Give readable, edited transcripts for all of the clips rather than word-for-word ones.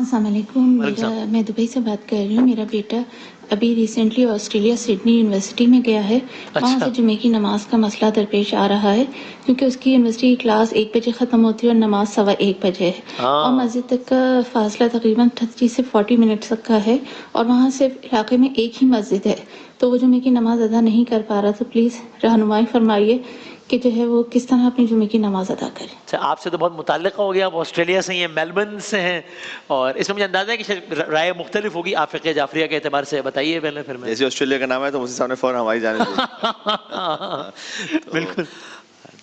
अस्सलाम वालेकुम। मैं दुबई से बात कर रही हूँ। मेरा बेटा अभी रिसेंटली ऑस्ट्रेलिया सिडनी यूनिवर्सिटी में गया है। वहाँ अच्छा। से जुमे की नमाज का मसला दरपेश आ रहा है, क्योंकि उसकी यूनिवर्सिटी की क्लास 1 बजे ख़त्म होती है और नमाज 1:15 बजे है, और हाँ, मस्जिद तक का फासला तकरीबन 30 से 40 मिनट तक का है, और वहाँ से इलाके में एक ही मस्जिद है। तो वो जुमे की नमाज अदा नहीं कर पा रहा, तो प्लीज़ रहनुमाई फरमाइए कि जो है वो किस तरह अपनी जुमे की नमाज अदा करे। अच्छा, आपसे तो बहुत मुताल्लिक़ हो गया। आप ऑस्ट्रेलिया से ही हैं, मेलबर्न से हैं, और इसमें मुझे अंदाज़ा है कि शायद राय मुख्तलिफ होगी। आप फ़िक़्ह जाफ़रिया के एतबार से बताइए पहले, फिर मैं जैसे ऑस्ट्रेलिया का नाम है तो मुझसे सामने फौरन हमारी जानिब बिल्कुल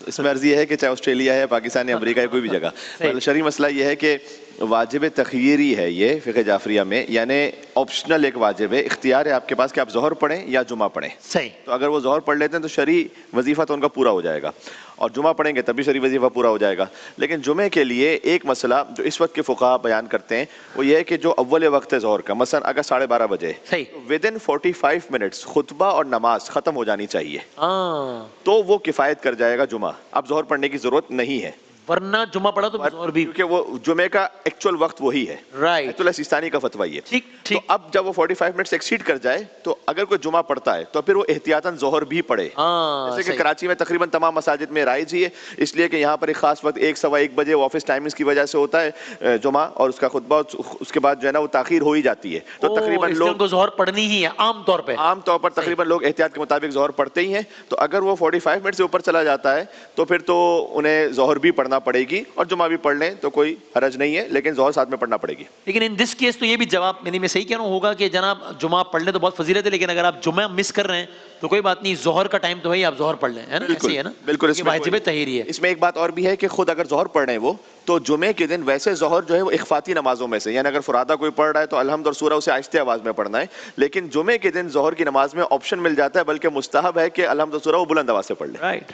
तो इसमें अर्ज़ ये है कि चाहे ऑस्ट्रेलिया है, पाकिस्तान या अमेरिका है, कोई भी जगह, मतलब शरई मसला ये है कि वाजिब तख़य्यरी है ये फ़िक़्ह जाफ़रिया में, यानी ऑप्शनल एक वाजिब है, इख्तियार है आपके पास कि आप ज़ोहर पढ़ें या जुमा पढ़ें। सही। तो अगर वो ज़ोहर पढ़ लेते हैं तो शरई वजीफ़ा तो उनका पूरा हो जाएगा, और जुमा पढ़ेंगे तब भी शरई वजीफ़ा पूरा हो जाएगा। लेकिन जुमे के लिए एक मसला जो इस वक्त के फ़ुक़हा बयान करते हैं वो ये है कि जो अव्वल वक्त है ज़ोहर का, मसलन अगर 12:30 बजे, सही। तो विदिन 45 मिनट्स खुतबा और नमाज ख़त्म हो जानी चाहिए, हाँ, तो वो किफ़ायत कर जाएगा जुमा। अब ज़ोहर पढ़ने की ज़रूरत नहीं है, वरना जुमा पढ़ा तो और भी, क्योंकि वो जुमे का एक्चुअल वक्त वही है। राइट। अयतुल्लाह सिस्तानी का फतवा ये। ठीक तो ठीक। अब जब वो 45 मिनट्स एक्सीड कर जाए तो अगर कोई जुमा पढ़ता है तो फिर वो एहतियातन ज़ोहर भी पढ़े। हाँ, जैसे कि सही। कराची में तकरीबन तमाम मसाजिद में राइज ही है, इसलिए कि यहाँ पर एक खास वक्त 1-1:15 बजे ऑफिस टाइमिंग्स की वजह से होता है जुमा, और उसका खुतबा उसके बाद जो है ना वो ताखीर हो ही जाती है, तो तकरीबन इसलिए लोग उनको ज़ोहर पढ़नी ही है आम तौर पे। आम तौर पर तकरीबन लोग एहतियात के मुताबिक ज़ोहर पढ़ते ही हैं। तो अगर वो 45 मिनट से ऊपर चला जाता है तो फिर तो उन्हें ज़ोहर भी पढ़ना पड़ेगी और जुमा भी पढ़ लें तो कोई हरज नहीं है, लेकिन ज़ोहर साथ में पढ़ना पड़ेगी। लेकिन इन दिस केस तो ये भी जवाब, यानी मैं सही कह रहा हूँ, होगा कि जनाब जुमा पढ़ लें तो बहुत फजीलत है, लेकिन अगर आप जुमा मिस कर रहे हैं तो कोई बात नहीं, ज़ोहर का टाइम तो है ही, आप ज़ोहर पढ़ लें, है ना? ऐसे ही है ना? बिल्कुल। ये वाजिब तहरी है। इसमें एक बात और भी है कि खुद अगर ज़ोहर पढ़ रहे हैं वो, तो जुमे के दिन वैसे ज़ोहर जो है वो इख्फाती नमाजों में से, यानी अगर फुरादा कोई पढ़ रहा है तो अलहम्द और सूरा उसे आहिस्ते आवाज़ में पढ़ना है, लेकिन जुमे के दिन ज़ोहर की नमाज में ऑप्शन मिल जाता है, बल्कि मुस्तहब है कि अलहम्द और सूरा वो बुलंद आवाज़ से पढ़ ले। राइट।